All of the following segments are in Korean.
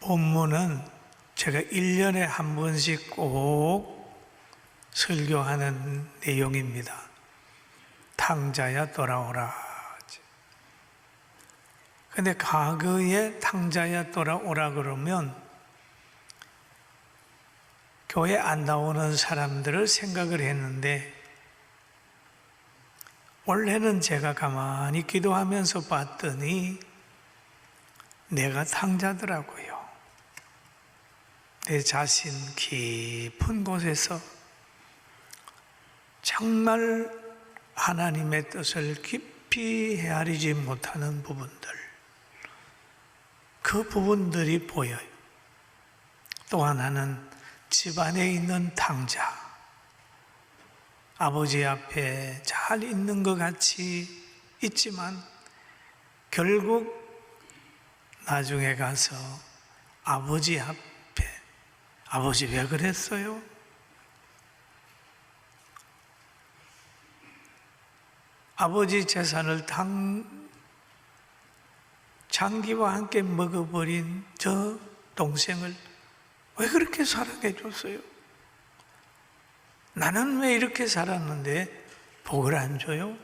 본문은 제가 1년에 한 번씩 꼭 설교하는 내용입니다. 탕자야 돌아오라. 근데 과거에 탕자야 돌아오라 그러면 교회 안 나오는 사람들을 생각을 했는데, 원래는 제가 가만히 기도하면서 봤더니 내가 탕자더라고요. 내 자신 깊은 곳에서 정말 하나님의 뜻을 깊이 헤아리지 못하는 부분들, 그 부분들이 보여요. 또 하나는 집안에 있는 탕자, 아버지 앞에 잘 있는 것 같이 있지만 결국 나중에 가서 아버지 앞에, 아버지 왜 그랬어요? 아버지 재산을 장기와 함께 먹어버린 저 동생을 왜 그렇게 사랑해 줬어요? 나는 왜 이렇게 살았는데 복을 안 줘요?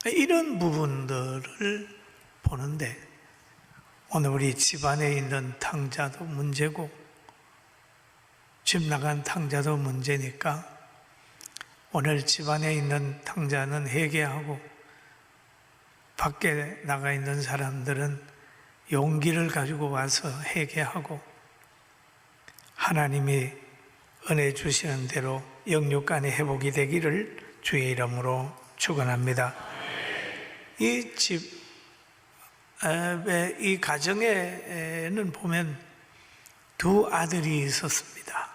이런 부분들을 보는데, 오늘 우리 집안에 있는 탕자도 문제고 집 나간 탕자도 문제니까, 오늘 집안에 있는 탕자는 회개하고 밖에 나가 있는 사람들은 용기를 가지고 와서 회개하고 하나님이 은혜 주시는 대로 영육간의 회복이 되기를 주의 이름으로 축원합니다. 이 집에, 이 가정에는 보면 두 아들이 있었습니다.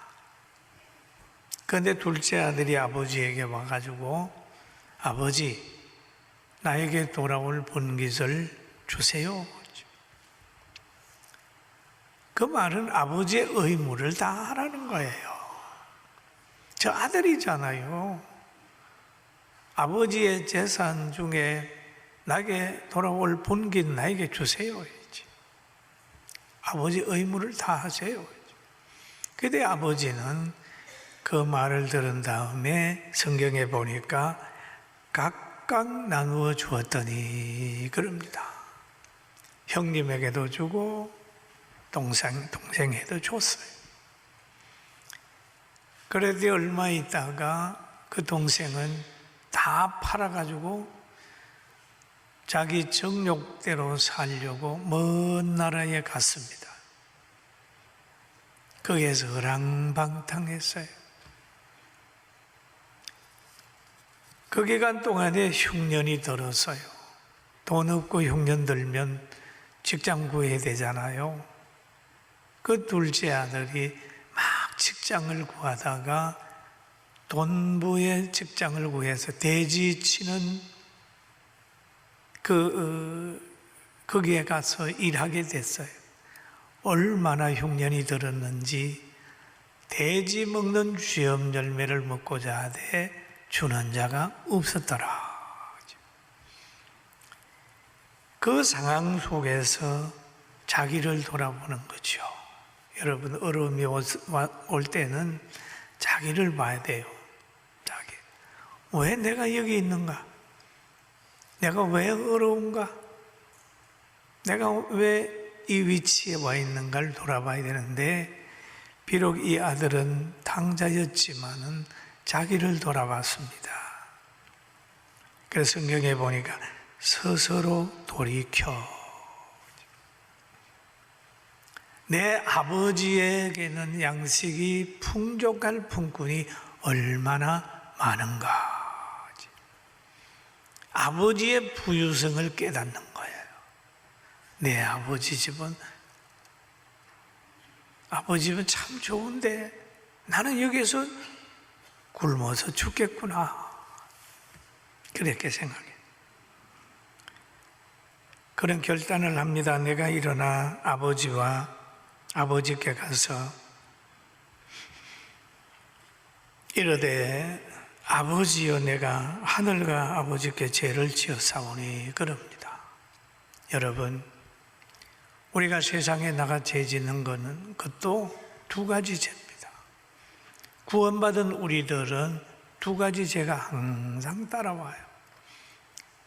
그런데 둘째 아들이 아버지에게 와가지고, 아버지, 나에게 돌아올 본깃을 주세요. 그 말은 아버지의 의무를 다 하라는 거예요. 저 아들이잖아요. 아버지의 재산 중에 나에게 돌아올 본깃 나에게 주세요. 아버지 의무를 다 하세요. 그런데 아버지는 그 말을 들은 다음에 성경에 보니까 각각 나누어 주었더니 그럽니다. 형님에게도 주고 동생에도 줬어요. 그래도 얼마 있다가 그 동생은 다 팔아가지고 자기 정욕대로 살려고 먼 나라에 갔습니다. 거기에서 어랑방탕했어요. 그 기간 동안에 흉년이 들었어요. 돈 없고 흉년 들면 직장 구해야 되잖아요. 그 둘째 아들이 막 직장을 구하다가 돈부의 직장을 구해서 돼지 치는 거기에 가서 일하게 됐어요. 얼마나 흉년이 들었는지 돼지 먹는 쥐엄 열매를 먹고자 하되 주는 자가 없었더라. 그 상황 속에서 자기를 돌아보는 거죠. 여러분, 어려움이 올 때는 자기를 봐야 돼요. 자기. 왜 내가 여기 있는가? 내가 왜 어려운가? 내가 왜 이 위치에 와 있는가를 돌아봐야 되는데, 비록 이 아들은 탕자였지만은 자기를 돌아봤습니다. 그래서 성경에 보니까 스스로 돌이켜 내 아버지에게는 양식이 풍족할 품꾼이 얼마나 많은가. 아버지의 부유성을 깨닫는 거예요. 내 아버지 집은 참 좋은데 나는 여기서 굶어서 죽겠구나. 그렇게 생각해. 그런 결단을 합니다. 내가 일어나 아버지께 가서 이르되 아버지여, 내가 하늘과 아버지께 죄를 지었사오니 그럽니다. 여러분, 우리가 세상에 나가 죄 짓는 것은 그것도 두 가지 죄입니다. 구원받은 우리들은 두 가지 죄가 항상 따라와요.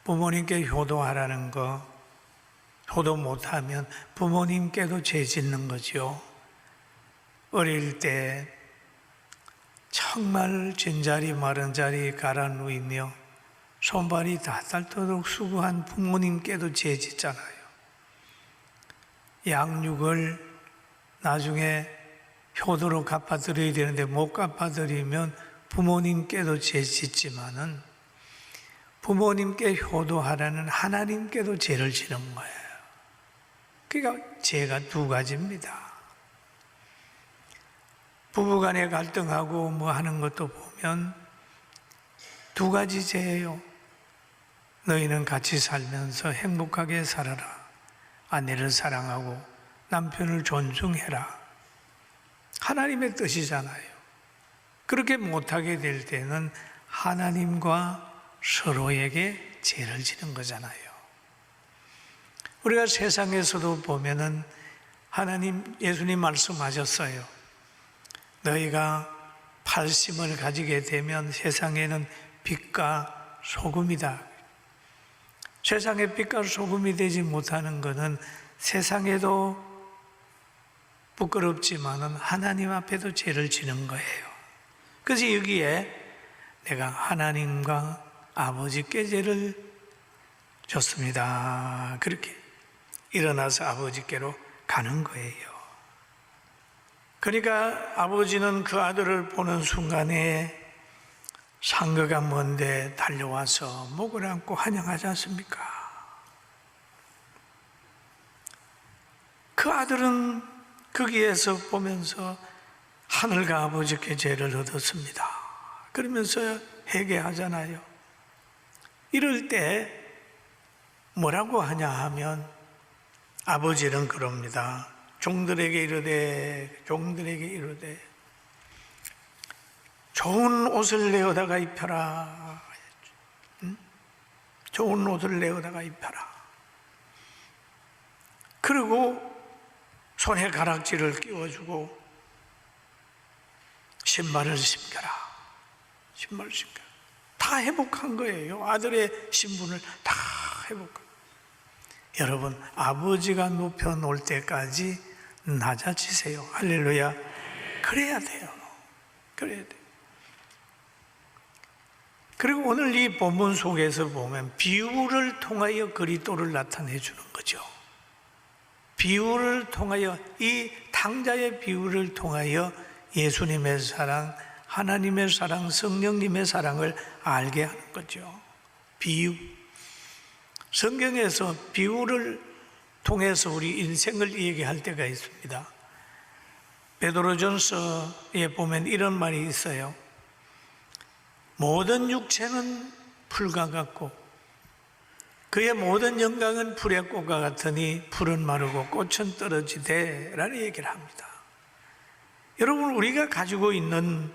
부모님께 효도하라는 거, 효도 못하면 부모님께도 죄 짓는 거죠. 어릴 때 정말 진자리 마른 자리 갈아 누이며 손발이 다 닳도록 수고한 부모님께도 죄 짓잖아요. 양육을 나중에 효도로 갚아드려야 되는데 못 갚아드리면 부모님께도 죄 짓지만은 부모님께 효도하라는 하나님께도 죄를 지는 거예요. 그러니까 죄가 두 가지입니다. 부부간에 갈등하고 뭐 하는 것도 보면 두 가지 죄예요. 너희는 같이 살면서 행복하게 살아라. 아내를 사랑하고 남편을 존중해라. 하나님의 뜻이잖아요. 그렇게 못하게 될 때는 하나님과 서로에게 죄를 지는 거잖아요. 우리가 세상에서도 보면은 하나님, 예수님 말씀하셨어요. 너희가 팔심을 가지게 되면 세상에는 빛과 소금이다. 세상에 빛과 소금이 되지 못하는 것은 세상에도 부끄럽지만은 하나님 앞에도 죄를 지는 거예요. 그래서 여기에 내가 하나님과 아버지께 죄를 졌습니다. 그렇게 일어나서 아버지께로 가는 거예요. 그러니까 아버지는 그 아들을 보는 순간에 상거가 먼데 달려와서 목을 안고 환영하지 않습니까? 그 아들은 거기에서 보면서 하늘과 아버지께 죄를 얻었습니다. 그러면서 회개하잖아요. 이럴 때 뭐라고 하냐 하면 아버지는 그럽니다. 종들에게 이르되 좋은 옷을 내어다가 입혀라. 좋은 옷을 내어다가 입혀라. 그리고 손에 가락지를 끼워주고 신발을 신겨라. 신발을 신겨라. 다 회복한 거예요. 아들의 신분을 다 회복한. 여러분, 아버지가 눕혀놓을 때까지 낮아지세요. 할렐루야. 그래야 돼요. 그래야 돼요. 그리고 오늘 이 본문 속에서 보면 비유를 통하여 그리스도를 나타내 주는 거죠. 비유를 통하여, 이 탕자의 비유를 통하여 예수님의 사랑, 하나님의 사랑, 성령님의 사랑을 알게 하는 거죠. 비유. 성경에서 비유를 통해서 우리 인생을 얘기할 때가 있습니다. 베드로전서에 보면 이런 말이 있어요. 모든 육체는 풀과 같고 그의 모든 영광은 풀의 꽃과 같으니 풀은 마르고 꽃은 떨어지되 라는 얘기를 합니다. 여러분, 우리가 가지고 있는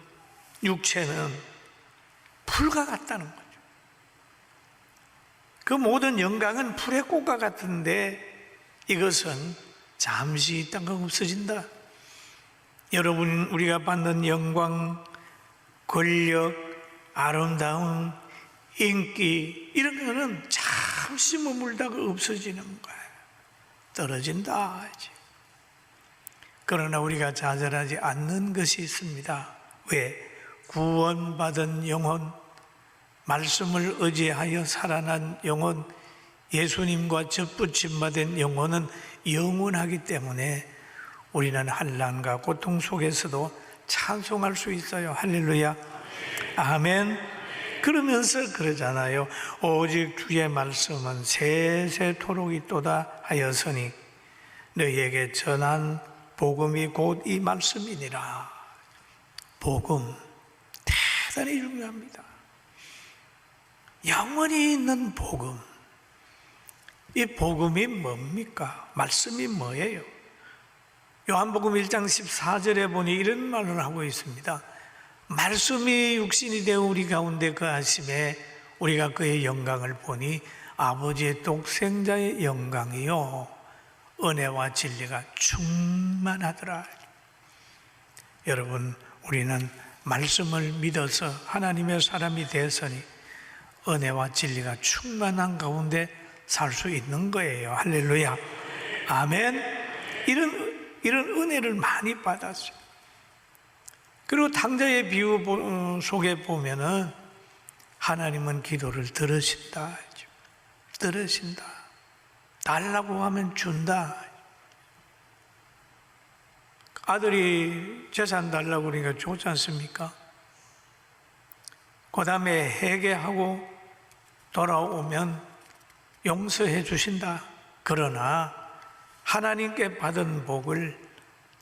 육체는 풀과 같다는 거죠. 그 모든 영광은 풀의 꽃과 같은데 이것은 잠시 있다가 없어진다. 여러분, 우리가 받는 영광, 권력, 아름다움, 인기 이런 거는 잠시 머물다가 없어지는 거예요. 떨어진다. 그러나 우리가 좌절하지 않는 것이 있습니다. 왜? 구원받은 영혼, 말씀을 의지하여 살아난 영혼, 예수님과 접붙임받은 영혼은 영원하기 때문에 우리는 환난과 고통 속에서도 찬송할 수 있어요. 할렐루야. 아멘. 그러면서 그러잖아요. 오직 주의 말씀은 세세토록 있도다 하였으니 너희에게 전한 복음이 곧 이 말씀이니라. 복음 대단히 중요합니다. 영원히 있는 복음. 이 복음이 뭡니까? 말씀이 뭐예요? 요한복음 1장 14절에 보니 이런 말을 하고 있습니다. 말씀이 육신이 되어 우리 가운데 거하심에 우리가 그의 영광을 보니 아버지의 독생자의 영광이요 은혜와 진리가 충만하더라. 여러분, 우리는 말씀을 믿어서 하나님의 사람이 되었으니 은혜와 진리가 충만한 가운데 살 수 있는 거예요. 할렐루야. 아멘. 이런 은혜를 많이 받았어요. 그리고 탕자의 비유 속에 보면은 하나님은 기도를 들으신다. 들으신다. 달라고 하면 준다. 아들이 재산 달라고 그러니까 좋지 않습니까? 그 다음에 회개하고 돌아오면 용서해 주신다. 그러나 하나님께 받은 복을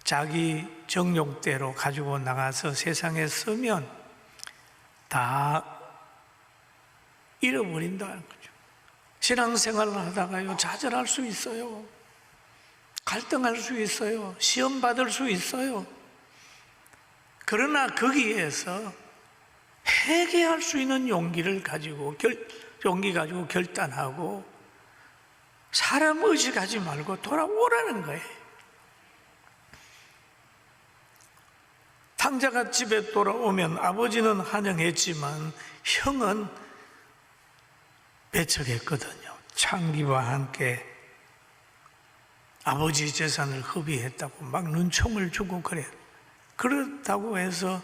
자기 정욕대로 가지고 나가서 세상에 쓰면 다 잃어버린다는 거죠. 신앙생활을 하다가요, 좌절할 수 있어요. 갈등할 수 있어요. 시험 받을 수 있어요. 그러나 거기에서 회개할 수 있는 용기를 가지고 결단하고 사람 의식하지 말고 돌아오라는 거예요. 탕자가 집에 돌아오면 아버지는 환영했지만 형은 배척했거든요. 창기와 함께 아버지 재산을 허비했다고 막 눈총을 주고 그래요. 그렇다고 해서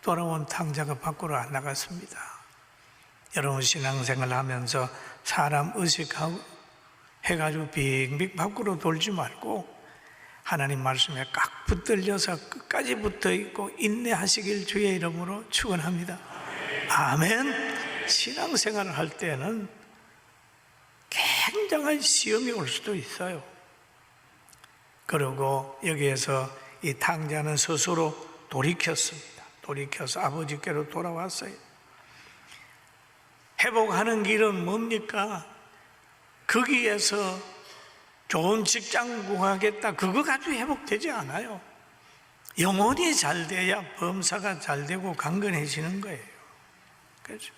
돌아온 탕자가 밖으로 안 나갔습니다. 여러분, 신앙생활 하면서 사람 의식하고 해가지고 빙빙 밖으로 돌지 말고 하나님 말씀에 꽉 붙들려서 끝까지 붙어있고 인내하시길 주의 이름으로 축원합니다. 아멘. 신앙생활을 할 때는 굉장한 시험이 올 수도 있어요. 그리고 여기에서 이 탕자는 스스로 돌이켰습니다. 돌이켜서 아버지께로 돌아왔어요. 회복하는 길은 뭡니까? 거기에서 좋은 직장 구하겠다, 그거 가지고 회복되지 않아요. 영혼이 잘 돼야 범사가 잘 되고 강건해지는 거예요. 그래서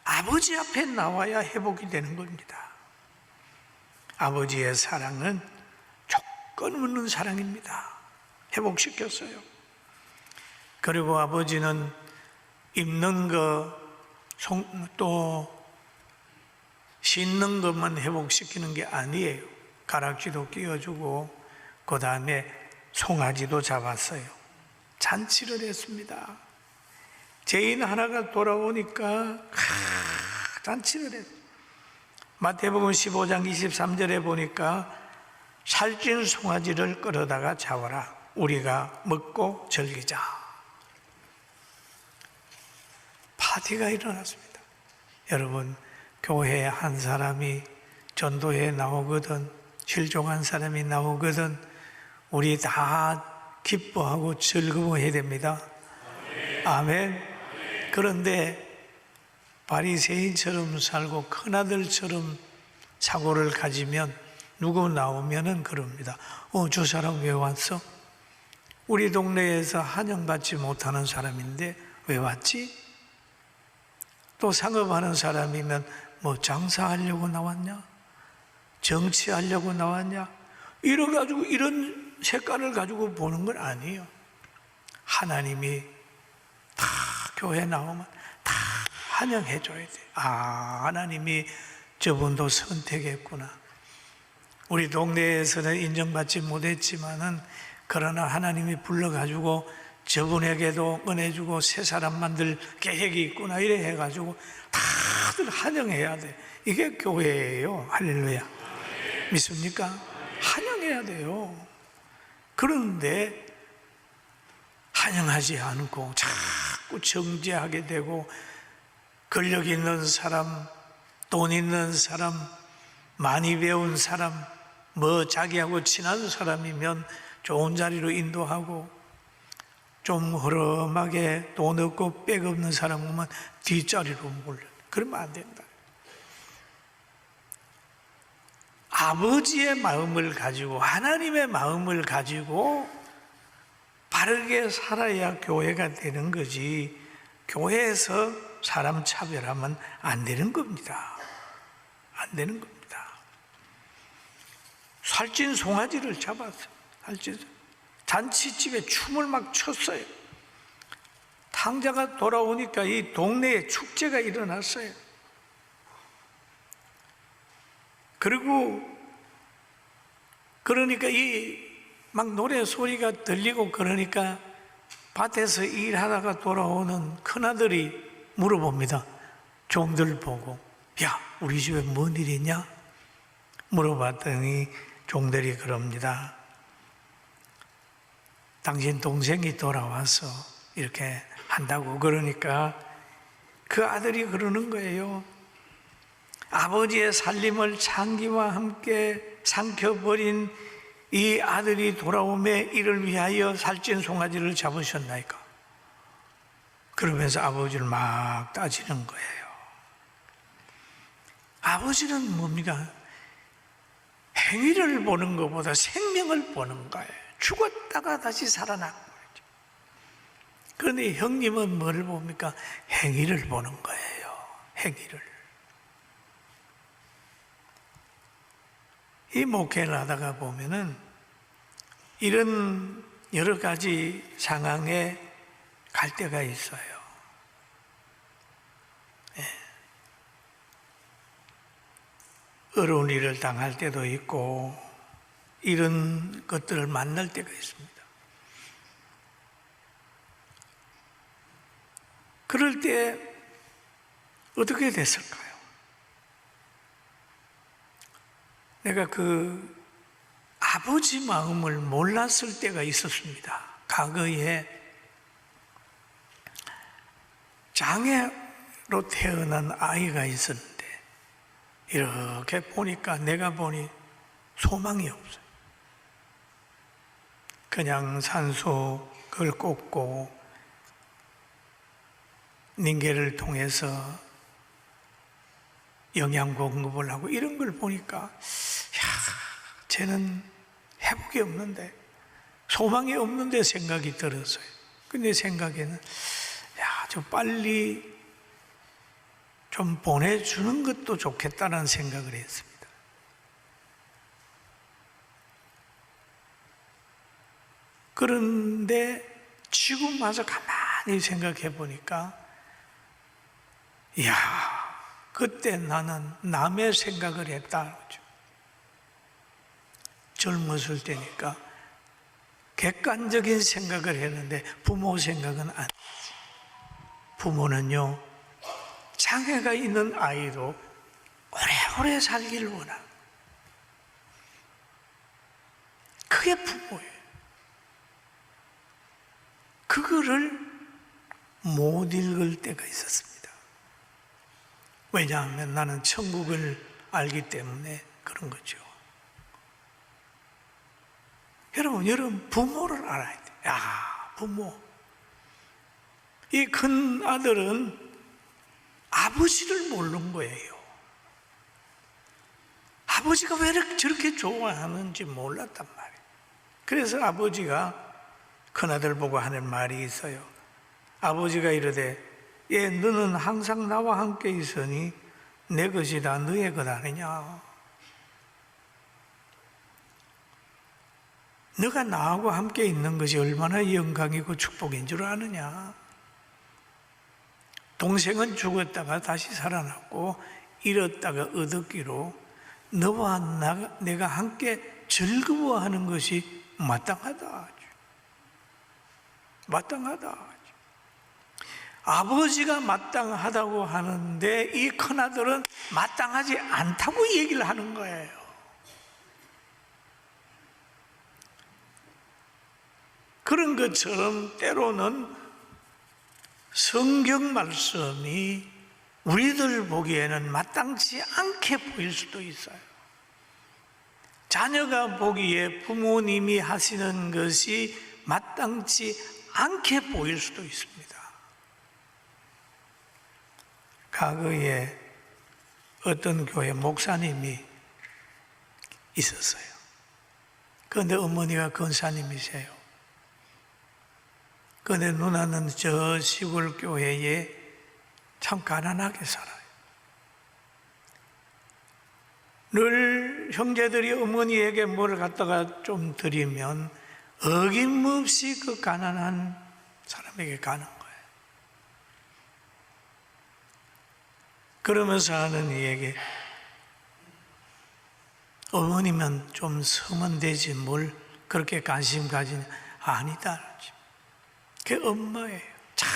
아버지 앞에 나와야 회복이 되는 겁니다. 아버지의 사랑은 조건 없는 사랑입니다. 회복시켰어요. 그리고 아버지는 입는 거, 또 씻는 것만 회복시키는 게 아니에요. 가락지도 끼워주고 그 다음에 송아지도 잡았어요. 잔치를 했습니다. 죄인 하나가 돌아오니까 잔치를 했어요. 마태복음 15장 23절에 보니까 살찐 송아지를 끌어다가 잡아라. 우리가 먹고 즐기자. 파티가 일어났습니다. 여러분, 교회에 한 사람이 전도에 나오거든, 실종한 사람이 나오거든, 우리 다 기뻐하고 즐거워해야 됩니다. 아멘. 그런데 바리새인처럼 살고 큰아들처럼 사고를 가지면 누구 나오면은 그럽니다. 저 사람 왜 왔어? 우리 동네에서 환영받지 못하는 사람인데 왜 왔지? 또 상업하는 사람이면 뭐 장사하려고 나왔냐? 정치하려고 나왔냐? 이래가지고 이런 색깔을 가지고 보는 건 아니에요. 하나님이 다 교회 나오면 다 환영해 줘야 돼. 하나님이 저분도 선택했구나. 우리 동네에서는 인정받지 못했지만은 그러나 하나님이 불러가지고 저분에게도 은혜 주고 새 사람 만들 계획이 있구나, 이래 해가지고 다들 환영해야 돼. 이게 교회예요. 할렐루야. 믿습니까? 환영해야 돼요. 그런데 환영하지 않고 자꾸 정죄하게 되고, 권력 있는 사람, 돈 있는 사람, 많이 배운 사람, 자기하고 친한 사람이면 좋은 자리로 인도하고, 좀 허름하게 돈 없고 백 없는 사람 오면 뒷자리로 몰려. 그러면 안 된다. 아버지의 마음을 가지고, 하나님의 마음을 가지고 바르게 살아야 교회가 되는 거지, 교회에서 사람 차별하면 안 되는 겁니다. 안 되는 겁니다. 살찐 송아지를 잡았어요. 잔치집에 춤을 막 췄어요. 탕자가 돌아오니까 이 동네에 축제가 일어났어요. 그리고 그러니까 이 막 노래 소리가 들리고 그러니까 밭에서 일하다가 돌아오는 큰아들이 물어봅니다. 종들 보고, 야, 우리 집에 뭔 일 있냐? 물어봤더니 종들이 그럽니다. 당신 동생이 돌아와서 이렇게 한다고. 그러니까 그 아들이 그러는 거예요. 아버지의 살림을 장기와 함께 삼켜버린 이 아들이 돌아오매 이를 위하여 살찐 송아지를 잡으셨나이까? 그러면서 아버지를 막 따지는 거예요. 아버지는 뭡니까? 행위를 보는 것보다 생명을 보는 거예요. 죽었다가 다시 살아나는 거죠. 그런데 형님은 뭘 봅니까? 행위를 보는 거예요. 행위를. 이 목회를 하다가 보면은 이런 여러 가지 상황에 갈 때가 있어요. 예. 어려운 일을 당할 때도 있고 이런 것들을 만날 때가 있습니다. 그럴 때 어떻게 됐을까요? 내가 그 아버지 마음을 몰랐을 때가 있었습니다. 과거에 장애로 태어난 아이가 있었는데 이렇게 보니까 내가 보니 소망이 없어요. 그냥 산소 그걸 꽂고 닝게를 통해서 영양 공급을 하고 이런 걸 보니까 쟤는 회복이 없는데, 소망이 없는데 생각이 들었어요. 근데 생각에는 좀 빨리 좀 보내주는 것도 좋겠다는 생각을 했습니다. 그런데 지금 와서 가만히 생각해 보니까 그때 나는 남의 생각을 했다. 젊었을 때니까 객관적인 생각을 했는데 부모 생각은 아니지. 부모는요, 장애가 있는 아이도 오래오래 살기를 원하고 그게 부모예요. 그거를 못 읽을 때가 있었습니다. 왜냐하면 나는 천국을 알기 때문에 그런 거죠. 여러분 부모를 알아야 돼요. 부모. 이 큰 아들은 아버지를 모르는 거예요. 아버지가 왜 저렇게 좋아하는지 몰랐단 말이에요. 그래서 아버지가 큰아들 보고 하는 말이 있어요. 아버지가 이르되, 너는 항상 나와 함께 있으니 내 것이 다 너의 것 아니냐. 너가 나하고 함께 있는 것이 얼마나 영광이고 축복인 줄 아느냐. 동생은 죽었다가 다시 살아났고 잃었다가 얻었기로 너와 내가 함께 즐거워하는 것이 마땅하다. 마땅하다. 아버지가 마땅하다고 하는데 이 큰아들은 마땅하지 않다고 얘기를 하는 거예요. 그런 것처럼 때로는 성경 말씀이 우리들 보기에는 마땅치 않게 보일 수도 있어요. 자녀가 보기에 부모님이 하시는 것이 마땅치 않게 보일 수도 있습니다. 과거에 어떤 교회 목사님이 있었어요. 그런데 어머니가 권사님이세요. 그런데 누나는 저 시골 교회에 참 가난하게 살아요. 늘 형제들이 어머니에게 뭘 갖다가 좀 드리면 어김없이 그 가난한 사람에게 가는 거예요. 그러면서 하는 이에게 어머니면 좀 서면 되지 뭘 그렇게 관심 가지냐. 아니다. 그게 엄마예요. 자,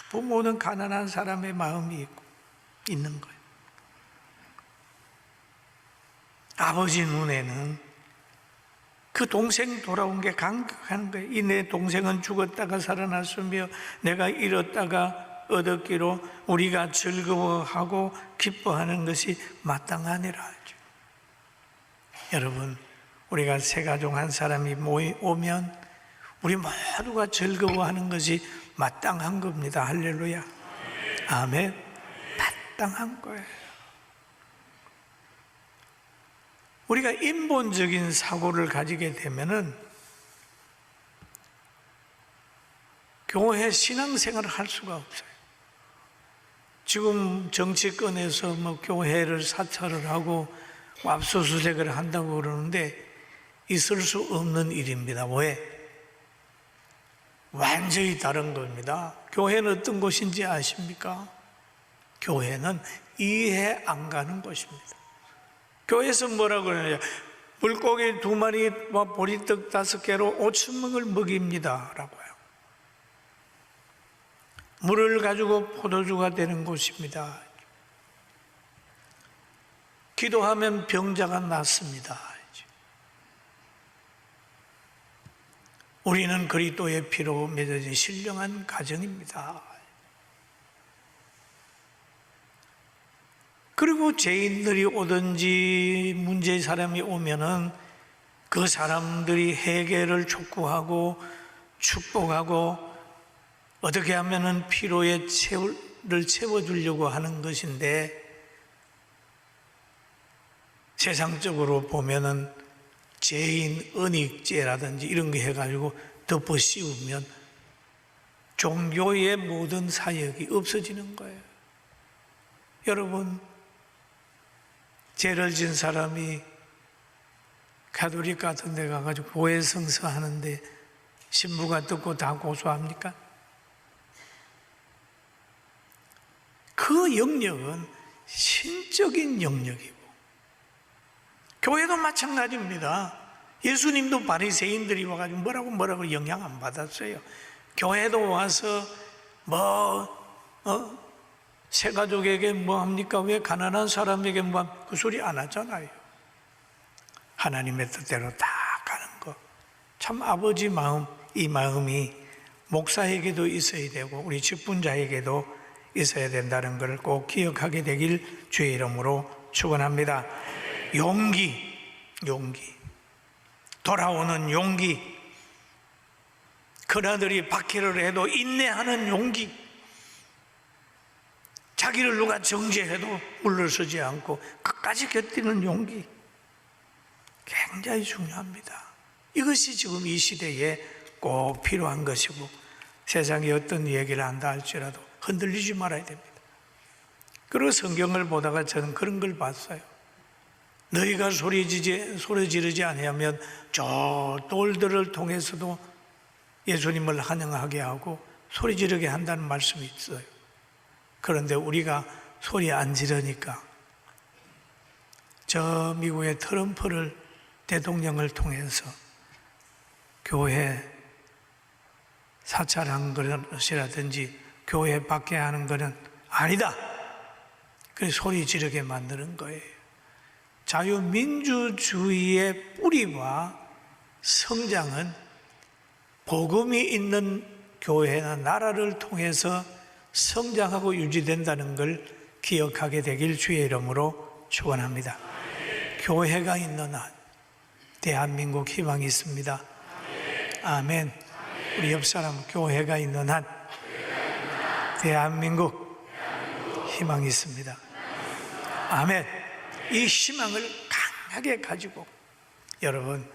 부모는 가난한 사람의 마음이 있는 거예요. 아버지 눈에는 그 동생 돌아온 게 감격한 거예요. 이 내 동생은 죽었다가 살아났으며 내가 잃었다가 얻었기로 우리가 즐거워하고 기뻐하는 것이 마땅하니라 하죠. 여러분, 우리가 세 가족 한 사람이 오면 우리 모두가 즐거워하는 것이 마땅한 겁니다. 할렐루야. 아멘. 마땅한 거예요. 우리가 인본적인 사고를 가지게 되면은 교회 신앙생활을 할 수가 없어요. 지금 정치권에서 뭐 교회를 사찰을 하고 압수수색을 한다고 그러는데 있을 수 없는 일입니다. 왜? 완전히 다른 겁니다. 교회는 어떤 곳인지 아십니까? 교회는 이해 안 가는 곳입니다. 교회에서 뭐라고 그러냐? 물고기 2마리, 보리떡 5개로 5,000명을 먹입니다 라고요. 물을 가지고 포도주가 되는 곳입니다. 기도하면 병자가 낫습니다. 우리는 그리스도의 피로 맺어진 신령한 가정입니다. 그리고 죄인들이 오든지 문제의 사람이 오면은 그 사람들이 해결을 촉구하고 축복하고 어떻게 하면은 피로의 채를 채워주려고 하는 것인데, 세상적으로 보면은 죄인 은익죄라든지 이런 거 해가지고 덮어 씌우면 종교의 모든 사역이 없어지는 거예요. 여러분, 죄를 진 사람이 가톨릭 같은 데 가가지고 고해성사 하는데 신부가 듣고 다 고소합니까? 그 영역은 신적인 영역이고, 교회도 마찬가지입니다. 예수님도 바리새인들이 와가지고 뭐라고 영향 안 받았어요. 교회도 와서 새 가족에게 뭐 합니까? 왜 가난한 사람에게 그 소리 안 하잖아요. 하나님의 뜻대로 다 가는 거. 참 아버지 마음, 이 마음이 목사에게도 있어야 되고 우리 직분자에게도 있어야 된다는 걸 꼭 기억하게 되길 주의 이름으로 축원합니다. 용기, 돌아오는 용기, 큰아들이 박해를 해도 인내하는 용기, 자기를 누가 정죄해도 물러서지 않고 끝까지 견디는 용기, 굉장히 중요합니다. 이것이 지금 이 시대에 꼭 필요한 것이고, 세상에 어떤 얘기를 한다 할지라도 흔들리지 말아야 됩니다. 그리고 성경을 보다가 저는 그런 걸 봤어요. 너희가 소리 지르지 아니하면 저 돌들을 통해서도 예수님을 환영하게 하고 소리 지르게 한다는 말씀이 있어요. 그런데 우리가 소리 안 지르니까 저 미국의 트럼프를 대통령을 통해서 교회 사찰한 것이라든지 교회 밖에 하는 것은 아니다. 그래서 소리 지르게 만드는 거예요. 자유민주주의의 뿌리와 성장은 복음이 있는 교회나 나라를 통해서 성장하고 유지된다는 걸 기억하게 되길 주의 이름으로 축원합니다. 교회가 있는 한 대한민국 희망이 있습니다. 아멘. 우리 옆 사람, 교회가 있는 한 대한민국 희망이 있습니다. 아멘. 이 희망을 강하게 가지고 여러분,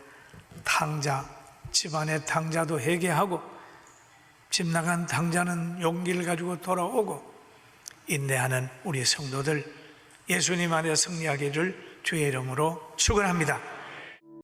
집안의 탕자도 회개하고 집 나간 탕자는 용기를 가지고 돌아오고 인내하는 우리 성도들 예수님 안에 승리하기를 주의 이름으로 축원합니다.